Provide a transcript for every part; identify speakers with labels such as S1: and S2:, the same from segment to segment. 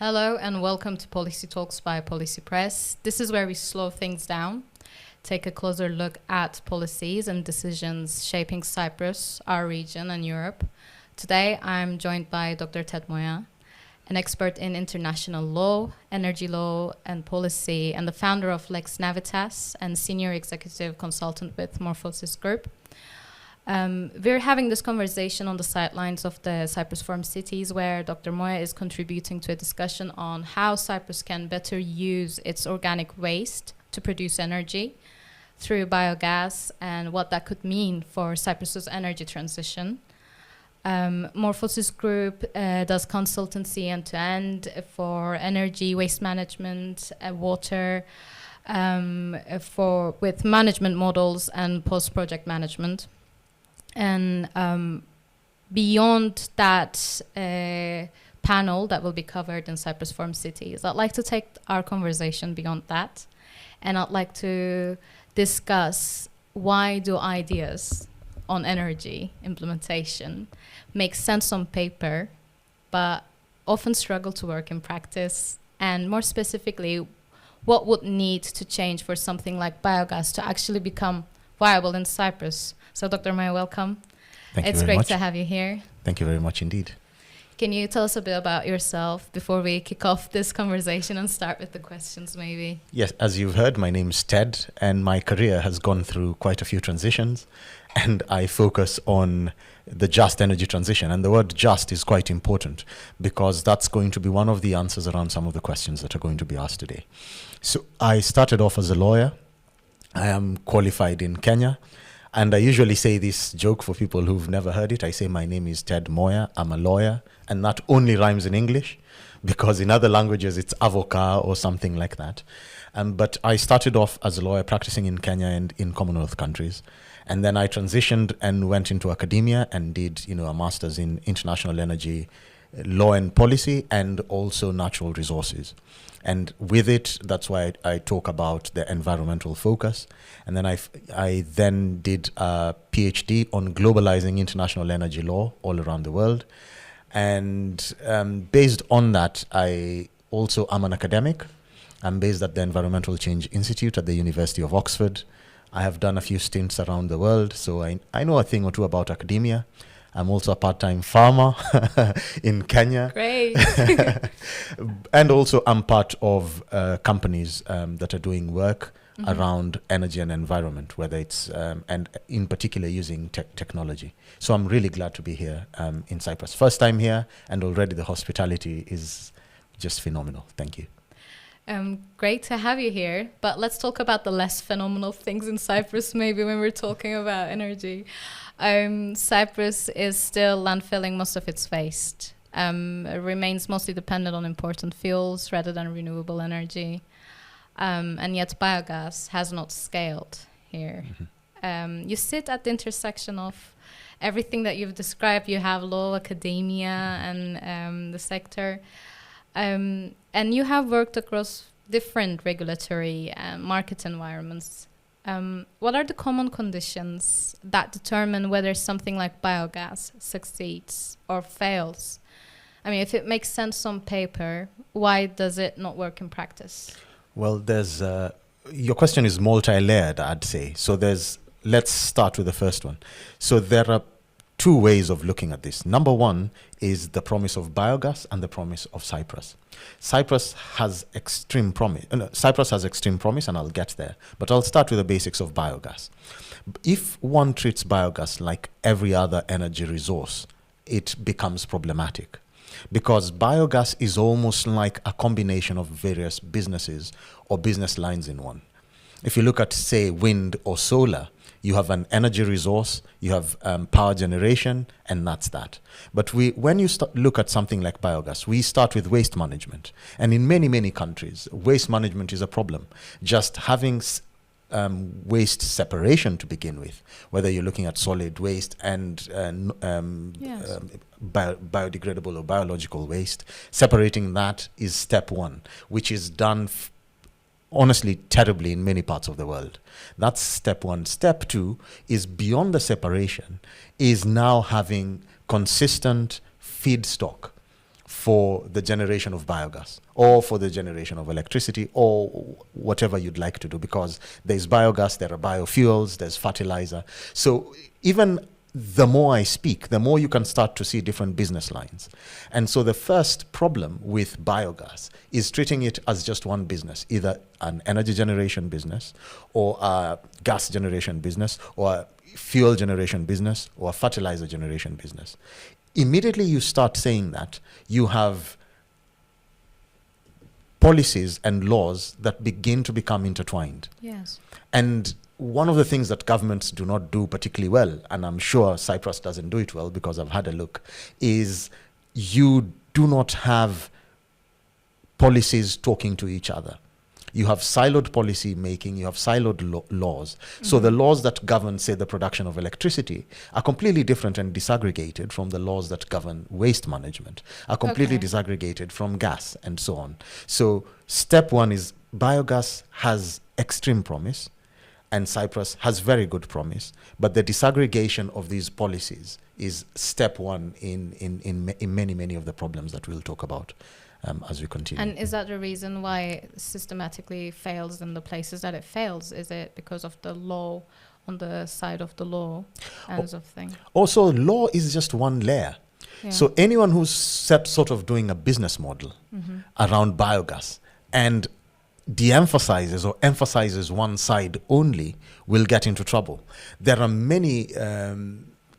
S1: Hello and welcome to Policy Talks by Policypress. This is where we slow things down, take a closer look at policies and decisions shaping Cyprus, our region and Europe. Today I'm joined by Dr Tedd Moya, an expert in international law, energy law and policy, and the founder of Lex Navitas and senior executive consultant with Morphosis Group. We're having this conversation on the sidelines of the Cyprus Forum Cities, where Dr. Moya is contributing to a discussion on how Cyprus can better use its organic waste to produce energy through biogas and what that could mean for Cyprus's energy transition. Morphosis Group does consultancy end-to-end for energy, waste management, water, with management models and post-project management. And beyond that panel that will be covered in Cyprus Forum Cities, I'd like to take our conversation beyond that, and I'd like to discuss why do ideas on energy implementation make sense on paper, but often struggle to work in practice, and more specifically, what would need to change for something like biogas to actually become viable in Cyprus. So Dr. Moya, welcome.
S2: Thank you very much.
S1: It's great to have you here.
S2: Thank you very much indeed.
S1: Can you tell us a bit about yourself before we kick off this conversation and start with the questions maybe?
S2: Yes, as you've heard, my name's Ted, and my career has gone through quite a few transitions, and I focus on the just energy transition. And the word just is quite important because that's going to be one of the answers around some of the questions that are going to be asked today. So I started off as a lawyer. I am qualified in Kenya. And I usually say this joke for people who've never heard it. I say my name is Tedd Moya, I'm a lawyer, and that only rhymes in English because in other languages it's avocat or something like that. But I started off as a lawyer practicing in Kenya and in Commonwealth countries. And then I transitioned and went into academia and did, a master's in international energy law and policy and also natural resources. And with it, that's why I talk about the environmental focus. And then I then did a PhD on globalizing international energy law all around the world. And based on that, I also am an academic. I'm based at the Environmental Change Institute at the University of Oxford. I have done a few stints around the world, so I know a thing or two about academia. I'm also a part-time farmer in Kenya.
S1: Great.
S2: And also I'm part of companies that are doing work around energy and environment, whether it's, and in particular using technology. So I'm really glad to be here in Cyprus. First time here, and already the hospitality is just phenomenal. Thank you.
S1: Great to have you here, but let's talk about the less phenomenal things in Cyprus maybe when we're talking about energy. Cyprus is still landfilling most of its waste. It remains mostly dependent on important fuels rather than renewable energy. And yet biogas has not scaled here. You sit at the intersection of everything that you've described. You have law, academia, and the sector. And you have worked across different regulatory market environments. What are the common conditions that determine whether something like biogas succeeds or fails? I mean, if it makes sense on paper, why does it not work in practice?
S2: Well, your question is multi-layered, I'd say. So let's start with the first one. So there are two ways of looking at this. Number one is the promise of biogas and the promise of Cyprus. Cyprus has extreme promise, and I'll get there. But I'll start with the basics of biogas. If one treats biogas like every other energy resource, it becomes problematic. Because biogas is almost like a combination of various businesses or business lines in one. If you look at, say, wind or solar, you have an energy resource, you have power generation, and that's that. But when you look at something like biogas, we start with waste management. And in many, many countries, waste management is a problem. Just having waste separation to begin with, whether you're looking at solid waste and biodegradable or biological waste, separating that is step one, which is done honestly terribly in many parts of the world. That's step one. Step two is beyond the separation, is now having consistent feedstock for the generation of biogas or for the generation of electricity or whatever you'd like to do, because there's biogas, there are biofuels, there's fertilizer. So even the more I speak, the more you can start to see different business lines. And so the first problem with biogas is treating it as just one business, either an energy generation business or a gas generation business or a fuel generation business or a fertilizer generation business. Immediately you start saying that, you have policies and laws that begin to become intertwined.
S1: Yes.
S2: And one of the things that governments do not do particularly well, and I'm sure Cyprus doesn't do it well because I've had a look, is you do not have policies talking to each other. You have siloed policy making, you have siloed laws. So the laws that govern, say, the production of electricity are completely different and disaggregated from the laws that govern waste management, are completely disaggregated from gas and so on. So step one is biogas has extreme promise, and Cyprus has very good promise, but the disaggregation of these policies is step one in many of the problems that we'll talk about as we continue.
S1: And is that the reason why it systematically fails in the places that it fails? Is it because of the law, on the side of the law kinds of thing?
S2: Also, law is just one layer.
S1: Yeah.
S2: So anyone who's sort of doing a business model around biogas and de-emphasizes or emphasizes one side only will get into trouble. There are many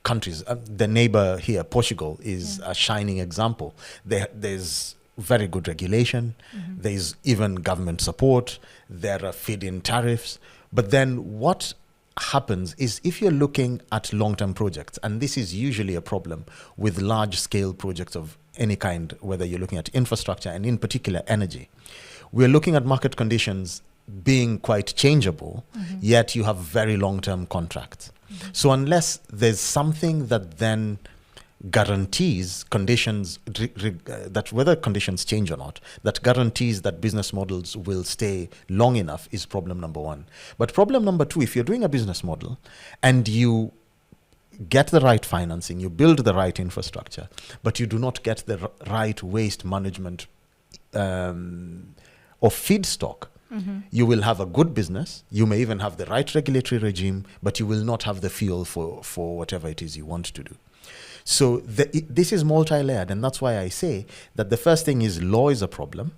S2: countries, the neighbor here, Portugal, is a shining example. There's very good regulation, there's even government support, there are feed-in tariffs, but then what happens is if you're looking at long-term projects, and this is usually a problem with large-scale projects of any kind, whether you're looking at infrastructure and in particular energy, we're looking at market conditions being quite changeable, yet you have very long-term contracts. So unless there's something that then guarantees conditions, that whether conditions change or not, that guarantees that business models will stay long enough, is problem number one. But problem number two, if you're doing a business model and you get the right financing, you build the right infrastructure, but you do not get the right waste management or feedstock, you will have a good business, you may even have the right regulatory regime, but you will not have the fuel for whatever it is you want to do. So this is multi-layered, and that's why I say that the first thing is law is a problem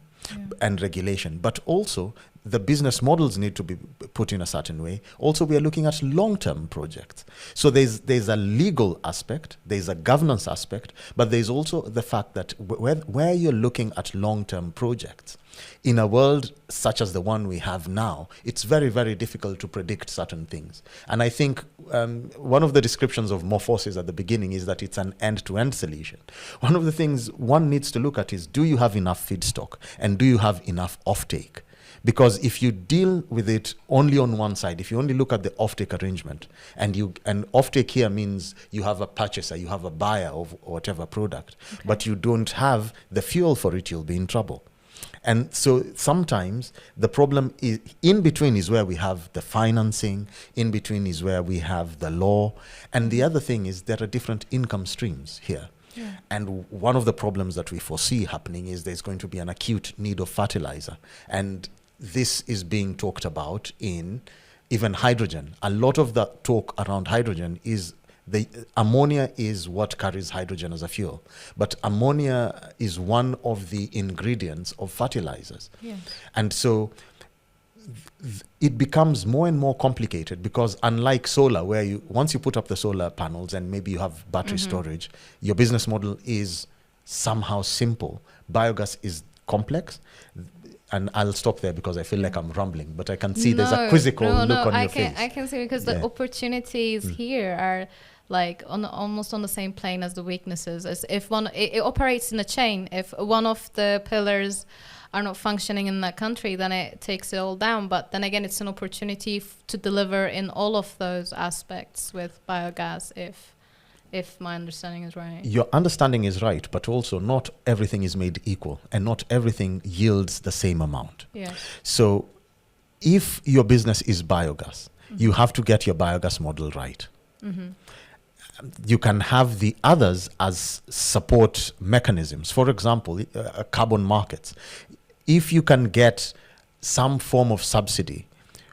S2: and regulation, but also the business models need to be put in a certain way. Also, we are looking at long-term projects. So there's a legal aspect, there's a governance aspect, but there's also the fact that where you're looking at long-term projects, in a world such as the one we have now, it's very, very difficult to predict certain things. And I think one of the descriptions of Morphosis at the beginning is that it's an end-to-end solution. One of the things one needs to look at is, do you have enough feedstock and do you have enough offtake? Because if you deal with it only on one side, if you only look at the offtake arrangement, and offtake here means you have a purchaser, you have a buyer of whatever product, but you don't have the fuel for it, you'll be in trouble. And so sometimes the problem is in between is where we have the financing, in between is where we have the law. And the other thing is there are different income streams here. Yeah. And one of the problems that we foresee happening is there's going to be an acute need of fertilizer. And this is being talked about in even hydrogen. A lot of the talk around hydrogen is the ammonia is what carries hydrogen as a fuel. But ammonia is one of the ingredients of fertilizers. Yeah. And so it becomes more and more complicated because unlike solar, where once you put up the solar panels and maybe you have battery storage, your business model is somehow simple. Biogas is complex. And I'll stop there because I feel like I'm rambling, but I can see there's a quizzical look on your face.
S1: I can see because the opportunities here are like almost on the same plane as the weaknesses. As if it operates in a chain. If one of the pillars are not functioning in that country, then it takes it all down. But then again, it's an opportunity to deliver in all of those aspects with biogas, if my understanding is right.
S2: Your understanding is right, but also not everything is made equal and not everything yields the same amount.
S1: Yes.
S2: So if your business is biogas, you have to get your biogas model right. you can have the others as support mechanisms. For example, carbon markets. If you can get some form of subsidy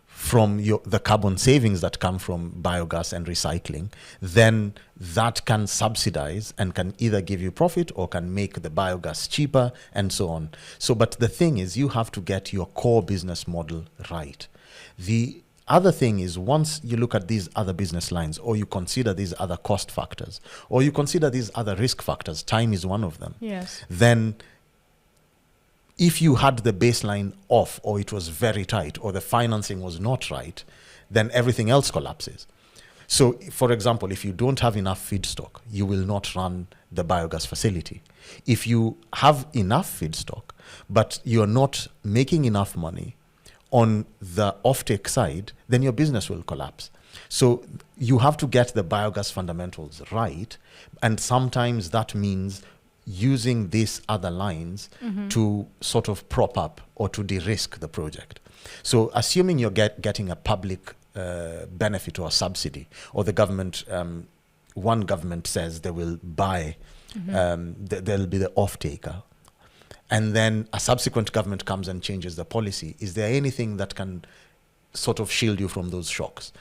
S2: from the carbon savings that come from biogas and recycling, then that can subsidize and can either give you profit or can make the biogas cheaper and so on. So, but the thing is, you have to get your core business model right. The other thing is, once you look at these other business lines, or you consider these other cost factors, or you consider these other risk factors, time is one of them,
S1: yes,
S2: then if you had the baseline off, or it was very tight, or the financing was not right, then everything else collapses. So, for example, if you don't have enough feedstock, you will not run the biogas facility. If you have enough feedstock, but you're not making enough money on the offtake side, then your business will collapse. So you have to get the biogas fundamentals right, and sometimes that means using these other lines to sort of prop up or to de-risk the project. So assuming you're getting a public benefit or a subsidy, or the government, one government says they will buy, there'll be the off-taker, and then a subsequent government comes and changes the policy, is there anything that can sort of shield you from those shocks?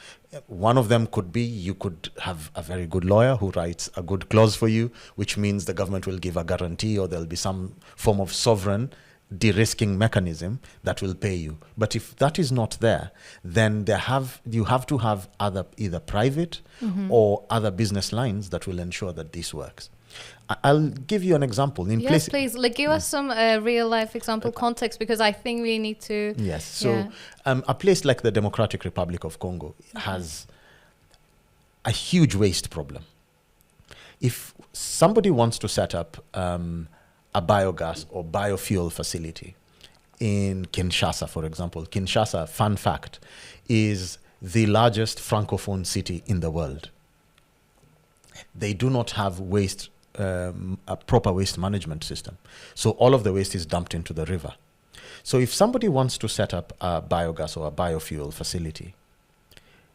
S2: One of them could be, you could have a very good lawyer who writes a good clause for you, which means the government will give a guarantee, or there'll be some form of sovereign de-risking mechanism that will pay you. But if that is not there, then you have to have either private or other business lines that will ensure that this works. I'll give you an example.
S1: Yes, please. Give us some real life example context, because I think we need to.
S2: Yes. So a place like the Democratic Republic of Congo has a huge waste problem. If somebody wants to set up a biogas or biofuel facility in Kinshasa, for example, Kinshasa, fun fact, is the largest francophone city in the world. They do not have a proper waste management system. So all of the waste is dumped into the river. So if somebody wants to set up a biogas or a biofuel facility,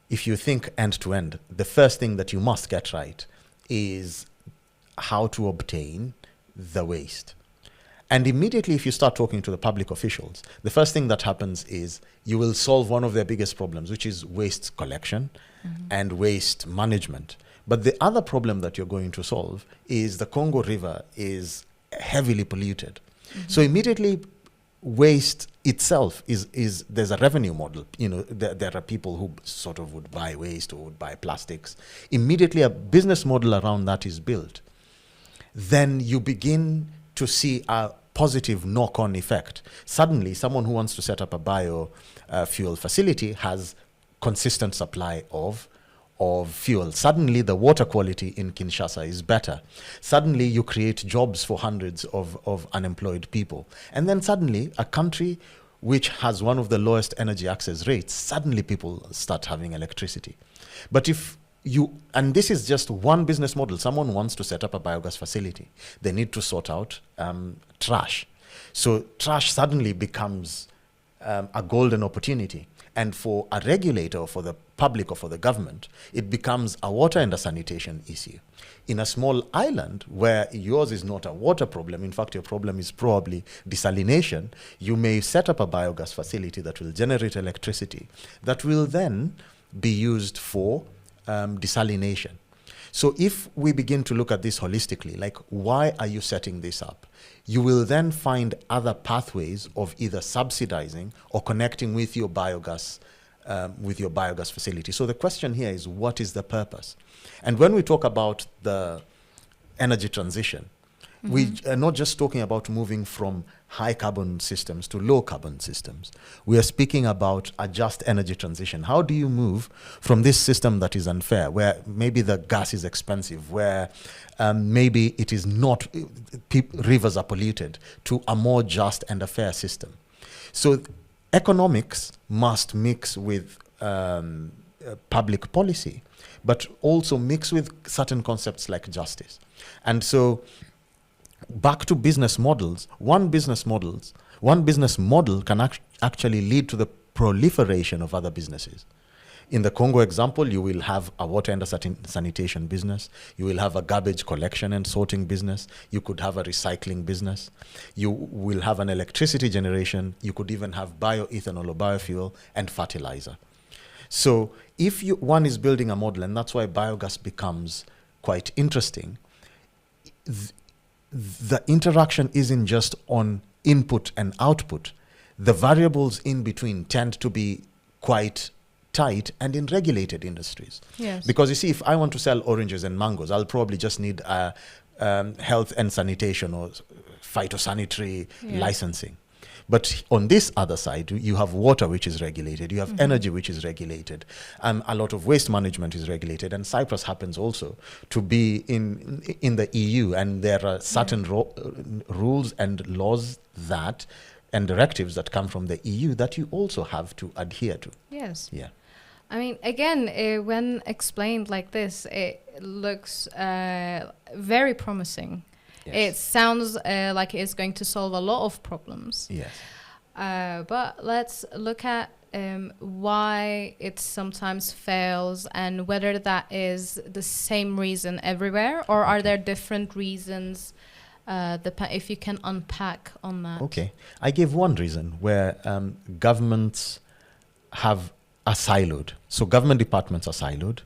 S2: if you think end to end, the first thing that you must get right is how to obtain the waste. And immediately, if you start talking to the public officials, the first thing that happens is you will solve one of their biggest problems, which is waste collection and waste management. But the other problem that you're going to solve is the Congo River is heavily polluted. So immediately, waste itself is there's a revenue model. There are people who sort of would buy waste or would buy plastics. Immediately, a business model around that is built. Then you begin to see a positive knock-on effect. Suddenly, someone who wants to set up a biofuel facility has consistent supply of fuel. Suddenly, the water quality in Kinshasa is better. Suddenly, you create jobs for hundreds of unemployed people. And then suddenly, a country which has one of the lowest energy access rates, suddenly people start having electricity. But and this is just one business model. Someone wants to set up a biogas facility. They need to sort out trash. So trash suddenly becomes a golden opportunity. And for a regulator, or for the public, or for the government, it becomes a water and a sanitation issue. In a small island where yours is not a water problem, in fact, your problem is probably desalination, you may set up a biogas facility that will generate electricity that will then be used for desalination. So if we begin to look at this holistically, like, why are you setting this up? You will then find other pathways of either subsidizing or connecting with your biogas facility. So the question here is, what is the purpose? And when we talk about the energy transition, we are not just talking about moving from high carbon systems to low carbon systems. We are speaking about a just energy transition. How do you move from this system that is unfair, where maybe the gas is expensive, where maybe it is not, rivers are polluted, to a more just and a fair system? So economics must mix with public policy, but also mix with certain concepts like justice. And so back to business models, one business model can actually lead to the proliferation of other businesses. In the Congo example, you will have a water and a sanitation business. You will have a garbage collection and sorting business. You could have a recycling business. You will have an electricity generation. You could even have bioethanol or biofuel and fertilizer. So if one is building a model, and that's why biogas becomes quite interesting, the interaction isn't just on input and output. The variables in between tend to be quite tight and in regulated industries.
S1: Yes.
S2: Because you see, if I want to sell oranges and mangoes, I'll probably just need health and sanitation or phytosanitary licensing. But on this other side, you have water, which is regulated. You have energy, which is regulated. A lot of waste management is regulated. And Cyprus happens also to be in the EU. And there are certain rules and laws and directives that come from the EU that you also have to adhere to.
S1: Yes.
S2: Yeah.
S1: I mean, again, when explained like this, it looks very promising.
S2: Yes.
S1: It sounds like it's going to solve a lot of problems.
S2: Yes.
S1: But let's look at why it sometimes fails and whether that is the same reason everywhere, or are there different reasons, if you can unpack on that.
S2: Okay. I gave one reason where governments are siloed. So government departments are siloed.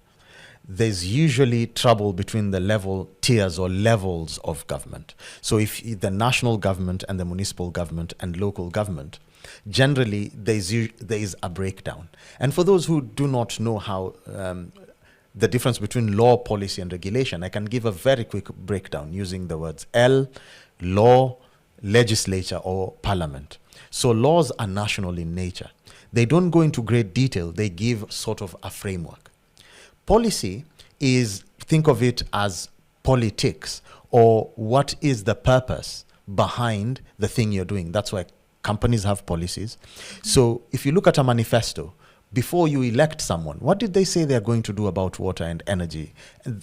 S2: There's usually trouble between the tiers or levels of government. So if the national government and the municipal government and local government, generally there is a breakdown. And for those who do not know how the difference between law, policy, and regulation, I can give a very quick breakdown using the words law, legislature, or parliament. So laws are national in nature. They don't go into great detail. They give sort of a framework. Policy is, think of it as politics, or what is the purpose behind the thing you're doing. That's why companies have policies. So if you look at a manifesto, before you elect someone, what did they say they're going to do about water and energy?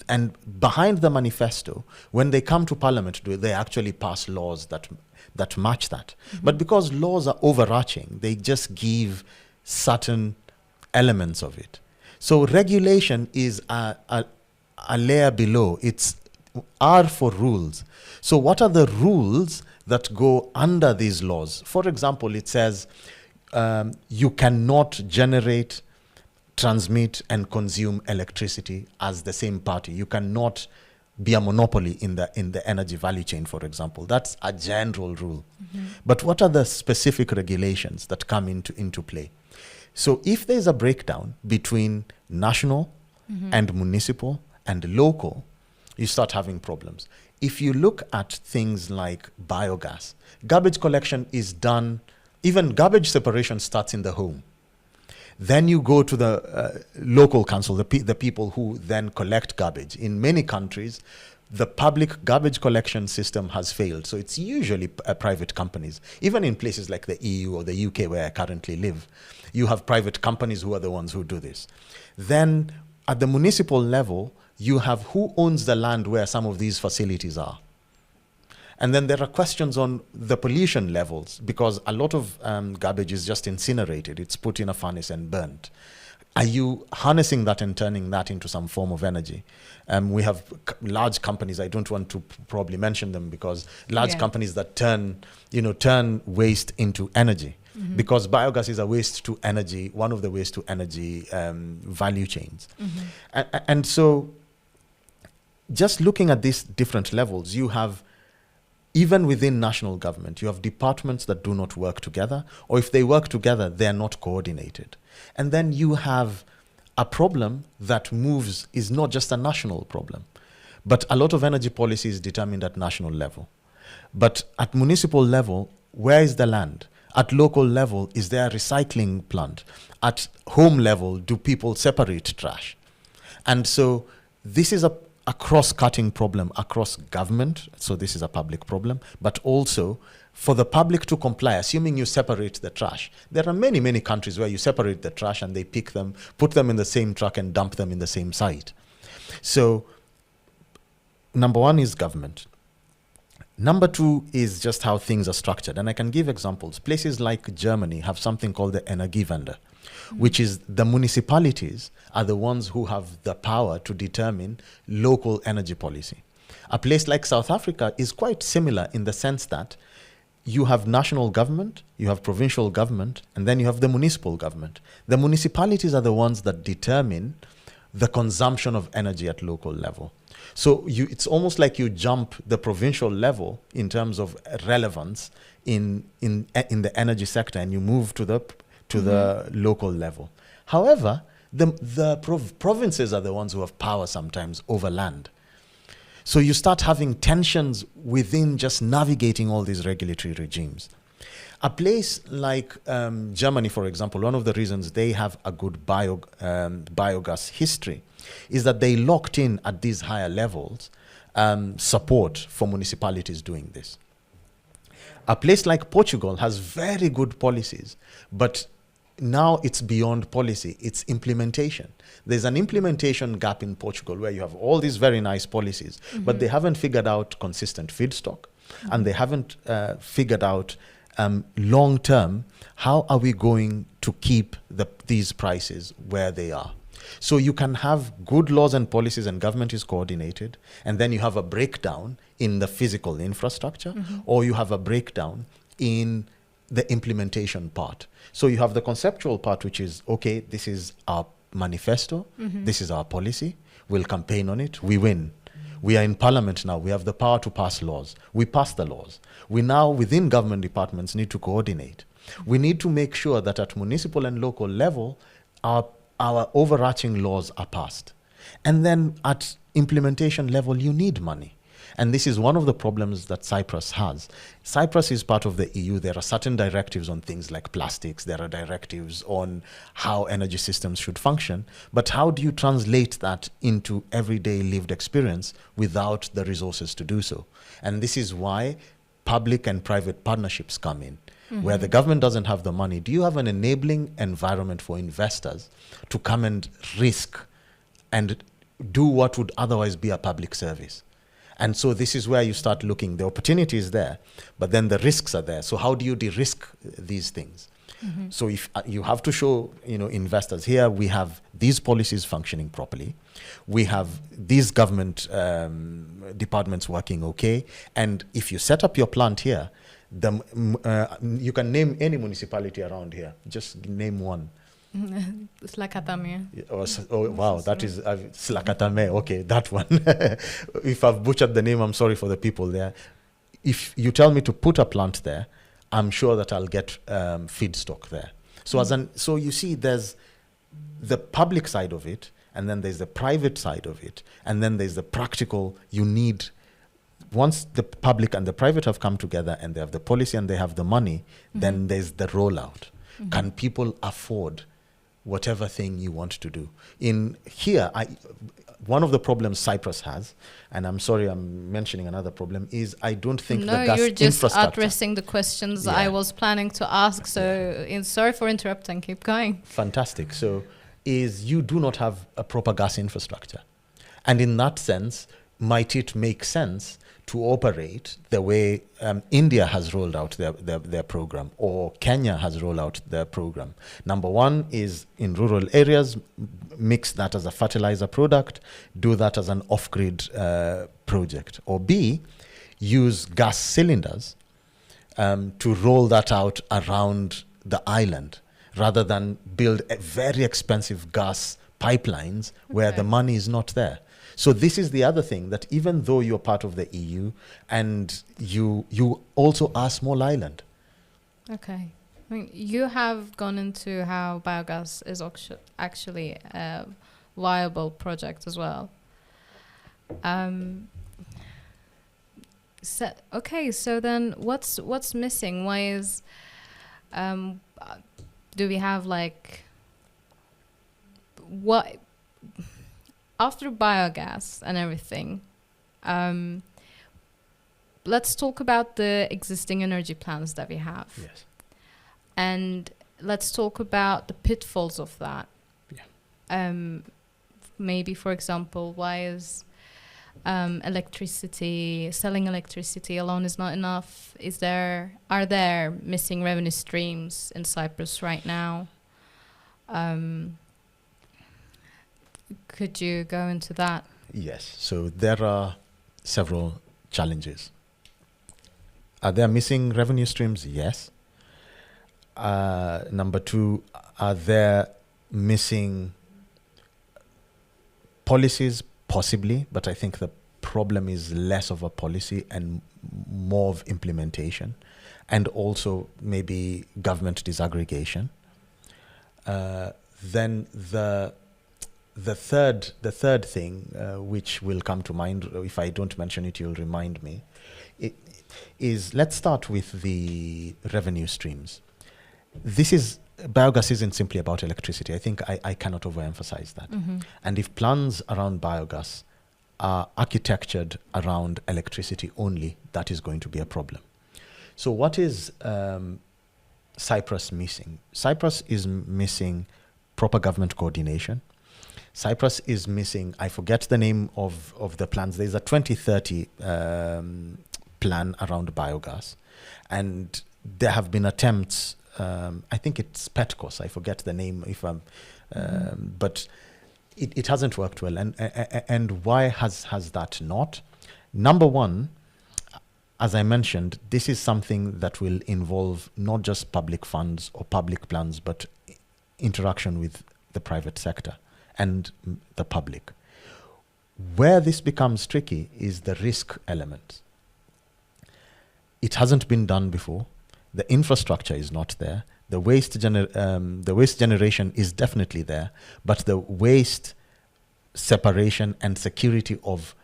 S2: And behind the manifesto, when they come to parliament, they actually pass laws that match that. But because laws are overarching, they just give certain elements of it. So regulation is a layer below. It's R for rules. So what are the rules that go under these laws? For example, it says you cannot generate, transmit, and consume electricity as the same party. You cannot be a monopoly in the energy value chain, for example. That's a general rule. But what are the specific regulations that come into play? So if there's a breakdown between national and municipal and local, you start having problems. If you look at things like biogas, garbage collection is done, even garbage separation starts in the home. Then you go to the local council, the people who then collect garbage. In many countries, the public garbage collection system has failed. So it's usually private companies. Even in places like the EU or the UK where I currently live, you have private companies who are the ones who do this. Then at the municipal level, you have who owns the land where some of these facilities are. And then there are questions on the pollution levels, because a lot of garbage is just incinerated. It's put in a furnace and burnt. Are you harnessing that and turning that into some form of energy? We have large companies. I don't want to probably mention them, because large companies that turn waste into energy. Because biogas is a waste to energy, one of the waste to energy value chains. And so just looking at these different levels, you have, even within national government, you have departments that do not work together, or if they work together, they're not coordinated. And then you have a problem that is not just a national problem, but a lot of energy policy is determined at national level. But at municipal level, where is the land? At local level, is there a recycling plant? At home level, do people separate trash? And so this is a cross-cutting problem across government. So this is a public problem, but also for the public to comply, assuming you separate the trash. There are many, many countries where you separate the trash and they pick them, put them in the same truck and dump them in the same site. So number one is government. Number two is just how things are structured. And I can give examples. Places like Germany have something called the Energiewende. which is the municipalities are the ones who have the power to determine local energy policy. A place like South Africa is quite similar in the sense that you have national government, you have provincial government, and then you have the municipal government. The municipalities are the ones that determine the consumption of energy at local level. So it's almost like you jump the provincial level in terms of relevance in the energy sector, and you move to the local level. However, the provinces are the ones who have power sometimes over land. So you start having tensions within just navigating all these regulatory regimes. A place like Germany, for example, one of the reasons they have a good biogas history is that they locked in at these higher levels support for municipalities doing this. A place like Portugal has very good policies, but now it's beyond policy, it's implementation. There's an implementation gap in Portugal where you have all these very nice policies, but they haven't figured out consistent feedstock, and they haven't figured out long term, how are we going to keep these prices where they are? So you can have good laws and policies and government is coordinated, and then you have a breakdown in the physical infrastructure, or you have a breakdown in the implementation part. So you have the conceptual part, which is, okay, this is our manifesto, this is our policy, we'll campaign on it, we win. We are in parliament now, we have the power to pass laws. We pass the laws. We now, within government departments, need to coordinate. We need to make sure that at municipal and local level, our overarching laws are passed. And then at implementation level, you need money. And this is one of the problems that Cyprus has. Cyprus is part of the EU. There are certain directives on things like plastics. There are directives on how energy systems should function. But how do you translate that into everyday lived experience without the resources to do so? And this is why public and private partnerships come in. Where the government doesn't have the money, do you have an enabling environment for investors to come and risk and do what would otherwise be a public service? And so this is where you start looking. The opportunity is there, but then the risks are there. So how do you de-risk these things? So if you have to show, investors, here we have these policies functioning properly, we have these government departments working okay, and if you set up your plant here, you can name any municipality around here. Just name one.
S1: Slakatame.
S2: Oh wow, that is Slakatame. Okay, that one. If I've butchered the name, I'm sorry for the people there. If you tell me to put a plant there, I'm sure that I'll get feedstock there. So so you see, there's the public side of it, and then there's the private side of it, and then there's the practical. You need, once the public and the private have come together and they have the policy and they have the money, then there's the rollout. Can people afford whatever thing you want to do? In here, one of the problems Cyprus has, and I'm sorry I'm mentioning another problem, is I don't think the gas
S1: you're just
S2: infrastructure.
S1: addressing the questions I was planning to ask, so sorry for interrupting, keep going.
S2: Fantastic. So you do not have a proper gas infrastructure. And in that sense, might it make sense to operate the way India has rolled out their program, or Kenya has rolled out their program? Number one is, in rural areas, mix that as a fertilizer product, do that as an off-grid project. Or B, use gas cylinders to roll that out around the island, rather than build very expensive gas pipelines where the money is not there. So this is the other thing, that even though you're part of the EU, and you also are a small island. Okay.
S1: I mean, you have gone into how biogas is actually a viable project as well. So then what's missing? Why is, do we have what, after biogas and everything, let's talk about the existing energy plans that we have.
S2: Yes.
S1: And let's talk about the pitfalls of that. Yeah. Maybe, for example, why is selling electricity alone is not enough? Are there missing revenue streams in Cyprus right now? Could you go into that?
S2: Yes. So there are several challenges. Are there missing revenue streams? Yes. Number two, are there missing policies? Possibly, but I think the problem is less of a policy and more of implementation, and also maybe government disaggregation. Then the third thing, which will come to mind, if I don't mention it, you'll remind me, is let's start with the revenue streams. Biogas isn't simply about electricity. I think I cannot overemphasize that.
S1: Mm-hmm.
S2: And if plans around biogas are architectured around electricity only, that is going to be a problem. So what is Cyprus missing? Cyprus is missing proper government coordination. Cyprus is missing, I forget the name of the plans. There's a 2030 plan around biogas. And there have been attempts, I think it's PETCOS, I forget the name, but it hasn't worked well. And why has that not? Number one, as I mentioned, this is something that will involve not just public funds or public plans, but interaction with the private sector and the public. Where this becomes tricky is the risk element. It hasn't been done before. The infrastructure is not there. The waste generation is definitely there, but the waste separation and security of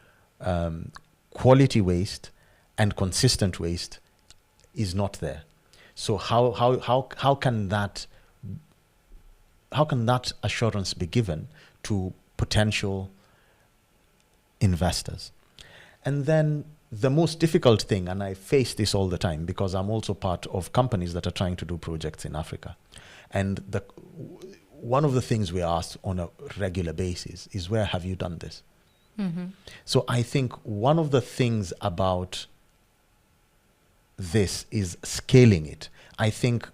S2: quality waste and consistent waste is not there. So how can that assurance be given to potential investors? And then the most difficult thing, and I face this all the time because I'm also part of companies that are trying to do projects in Africa. And one of the things we ask on a regular basis is, where have you done this?
S1: Mm-hmm.
S2: So I think one of the things about this is scaling it. I think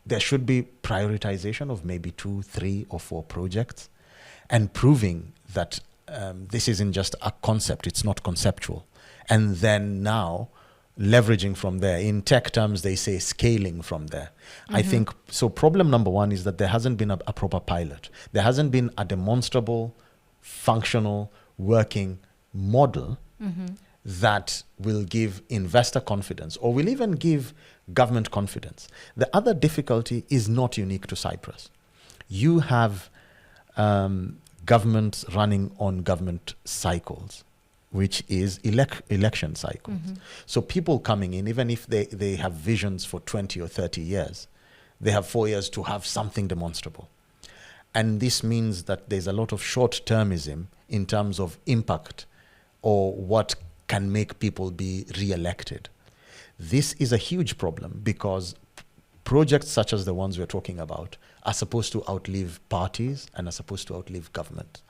S2: there should be prioritization of maybe 2, 3, or 4 projects and proving that this isn't just a concept, it's not conceptual. And then now leveraging from there. In tech terms, they say scaling from there. I think, so problem number one is that there hasn't been a proper pilot. There hasn't been a demonstrable, functional, working model that will give investor confidence or will even give government confidence. The other difficulty is not unique to Cyprus. You have governments running on government cycles, which is election cycles. So people coming in, even if they have visions for 20 or 30 years, they have 4 years to have something demonstrable. And this means that there's a lot of short-termism in terms of impact or what can make people be re-elected. This is a huge problem because projects such as the ones we're talking about are supposed to outlive parties and are supposed to outlive government.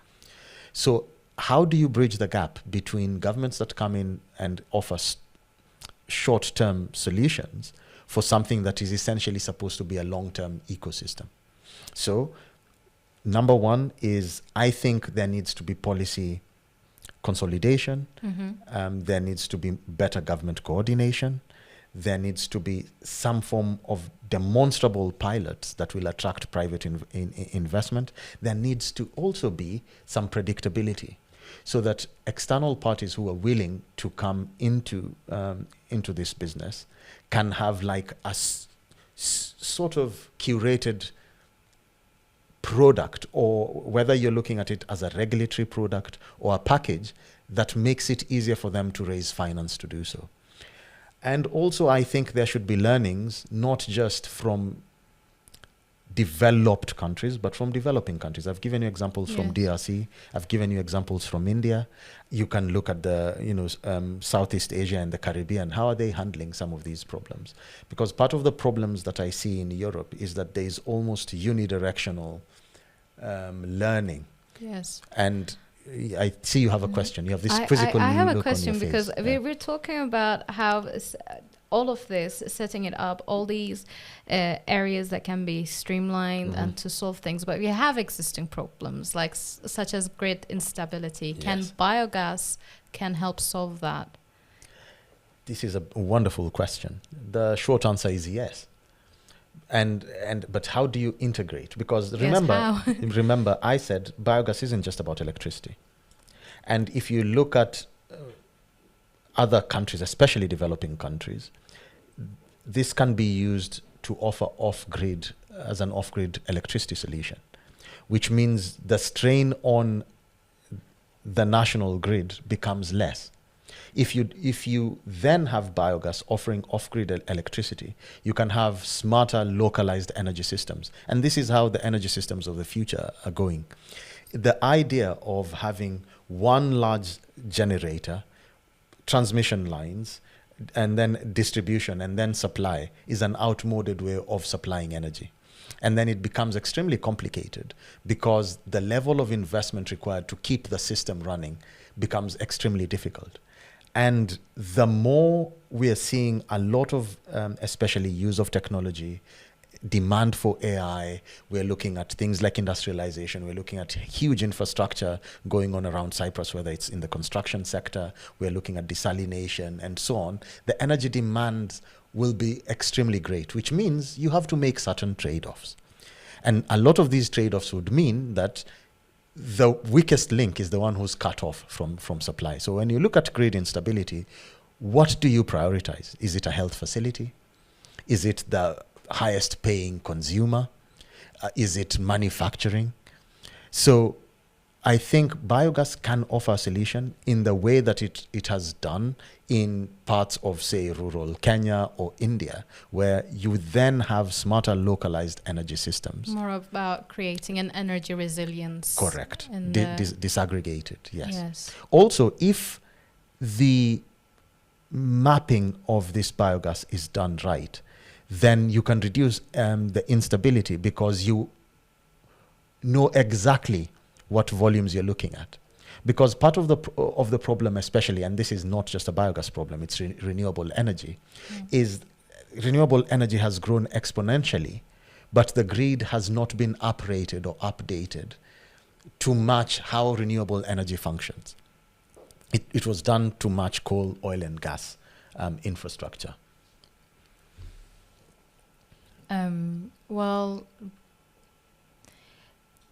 S2: So how do you bridge the gap between governments that come in and offer short-term solutions for something that is essentially supposed to be a long-term ecosystem? So number one is, I think there needs to be policy consolidation. There needs to be better government coordination. There needs to be some form of demonstrable pilots that will attract private investment. There needs to also be some predictability so that external parties who are willing to come into this business can have like a sort of curated product, or whether you're looking at it as a regulatory product or a package that makes it easier for them to raise finance to do so. And also, I think there should be learnings, not just from developed countries, but from developing countries. I've given you examples from DRC. I've given you examples from India. You can look at the, Southeast Asia and the Caribbean. How are they handling some of these problems? Because part of the problems that I see in Europe is that there is almost unidirectional learning.
S1: Yes.
S2: And I see you have a question. You have this quizzical
S1: I have a
S2: look
S1: question
S2: on your
S1: because
S2: face.
S1: we're talking about how all of this, setting it up, all these areas that can be streamlined and to solve things. But we have existing problems like such as grid instability. Can biogas can help solve that?
S2: This is a wonderful question. The short answer is yes. But how do you integrate? Because remember, I said biogas isn't just about electricity. And if you look at other countries, especially developing countries, this can be used to offer off-grid as an off-grid electricity solution, which means the strain on the national grid becomes less. If you then have biogas offering off-grid electricity, you can have smarter localized energy systems. And this is how the energy systems of the future are going. The idea of having one large generator, transmission lines, and then distribution and then supply is an outmoded way of supplying energy. And then it becomes extremely complicated because the level of investment required to keep the system running becomes extremely difficult. And the more we are seeing a lot of, especially use of technology, demand for AI, we're looking at things like industrialization, we're looking at huge infrastructure going on around Cyprus, whether it's in the construction sector, we're looking at desalination and so on. The energy demands will be extremely great, which means you have to make certain trade-offs. And a lot of these trade-offs would mean that the weakest link is the one who's cut off from supply. So when you look at grid instability, what do you prioritize? Is it a health facility? Is it the highest paying consumer? Is it manufacturing? So I think biogas can offer a solution in the way that it has done in parts of, say, rural Kenya or India, where you then have smarter localized energy systems.
S1: More about creating an energy resilience.
S2: Correct. Disaggregated, yes. Also, if the mapping of this biogas is done right, then you can reduce the instability because you know exactly what volumes you're looking at. Because part of the problem, especially, and this is not just a biogas problem, it's renewable energy, is renewable energy has grown exponentially, but the grid has not been uprated or updated to match how renewable energy functions. It was done to match coal, oil, and gas infrastructure.
S1: Well,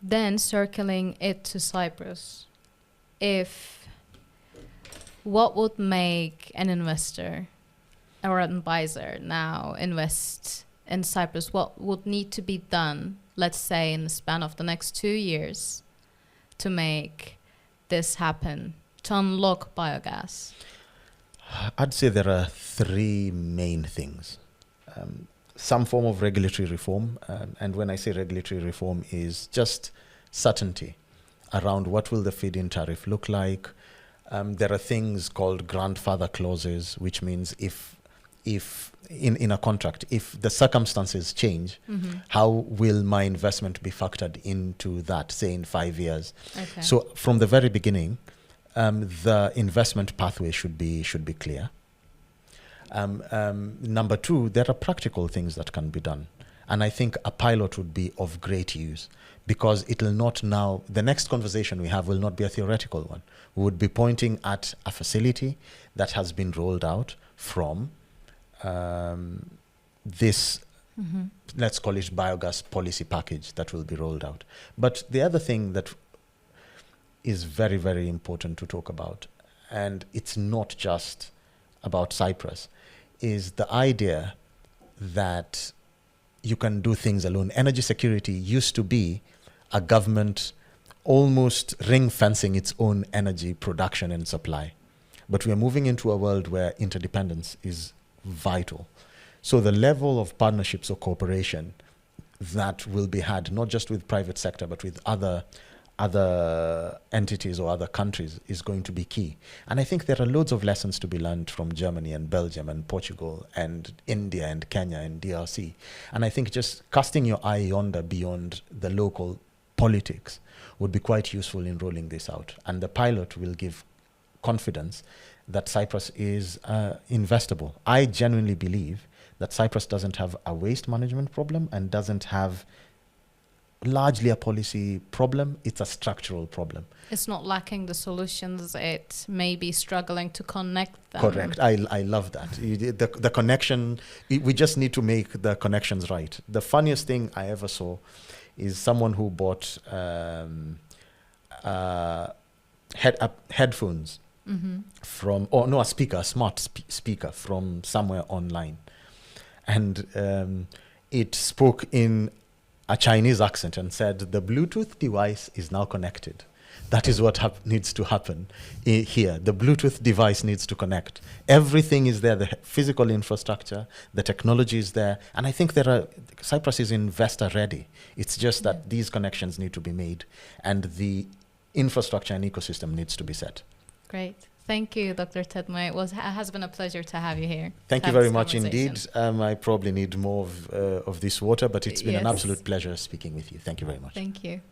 S1: then circling it to Cyprus, what would make an investor or an advisor now invest in Cyprus? What would need to be done, let's say, in the span of the next 2 years to make this happen, to unlock biogas?
S2: I'd say there are three main things. Some form of regulatory reform, and when I say regulatory reform is just certainty around what will the feed-in tariff look like. There are things called grandfather clauses, which means if in a contract, if the circumstances change, how will my investment be factored into that, say in 5 years? Okay. So from the very beginning, the investment pathway should be clear. Number two, there are practical things that can be done. And I think a pilot would be of great use because it will not now, the next conversation we have will not be a theoretical one. We would be pointing at a facility that has been rolled out from this, let's call it biogas policy package that will be rolled out. But the other thing that is very, very important to talk about, and it's not just about Cyprus, is the idea that you can do things alone. Energy security used to be a government almost ring fencing its own energy production and supply. But we are moving into a world where interdependence is vital. So the level of partnerships or cooperation that will be had, not just with private sector, but with other entities or other countries is going to be key. And I think there are loads of lessons to be learned from Germany and Belgium and Portugal and India and Kenya and DRC. And I think just casting your eye yonder beyond the local politics would be quite useful in rolling this out. And the pilot will give confidence that Cyprus is investable. I genuinely believe that Cyprus doesn't have a waste management problem and doesn't have largely a policy problem. It's a structural problem.
S1: It's not lacking the solutions, it may be struggling to connect them.
S2: Correct. I love that. The connection, we just need to make the connections right. The funniest thing I ever saw is someone who bought headphones from, a smart speaker from somewhere online. And it spoke in a Chinese accent and said, the Bluetooth device is now connected. That is what needs to happen here. The Bluetooth device needs to connect. Everything is there, the physical infrastructure, the technology is there. And I think Cyprus is investor ready. It's just that these connections need to be made and the infrastructure and ecosystem needs to be set.
S1: Great. Thank you, Dr. Tedd Moya. It has been a pleasure to have you here.
S2: Thank you very much indeed. I probably need more of this water, but it's been an absolute pleasure speaking with you. Thank you very much.
S1: Thank you.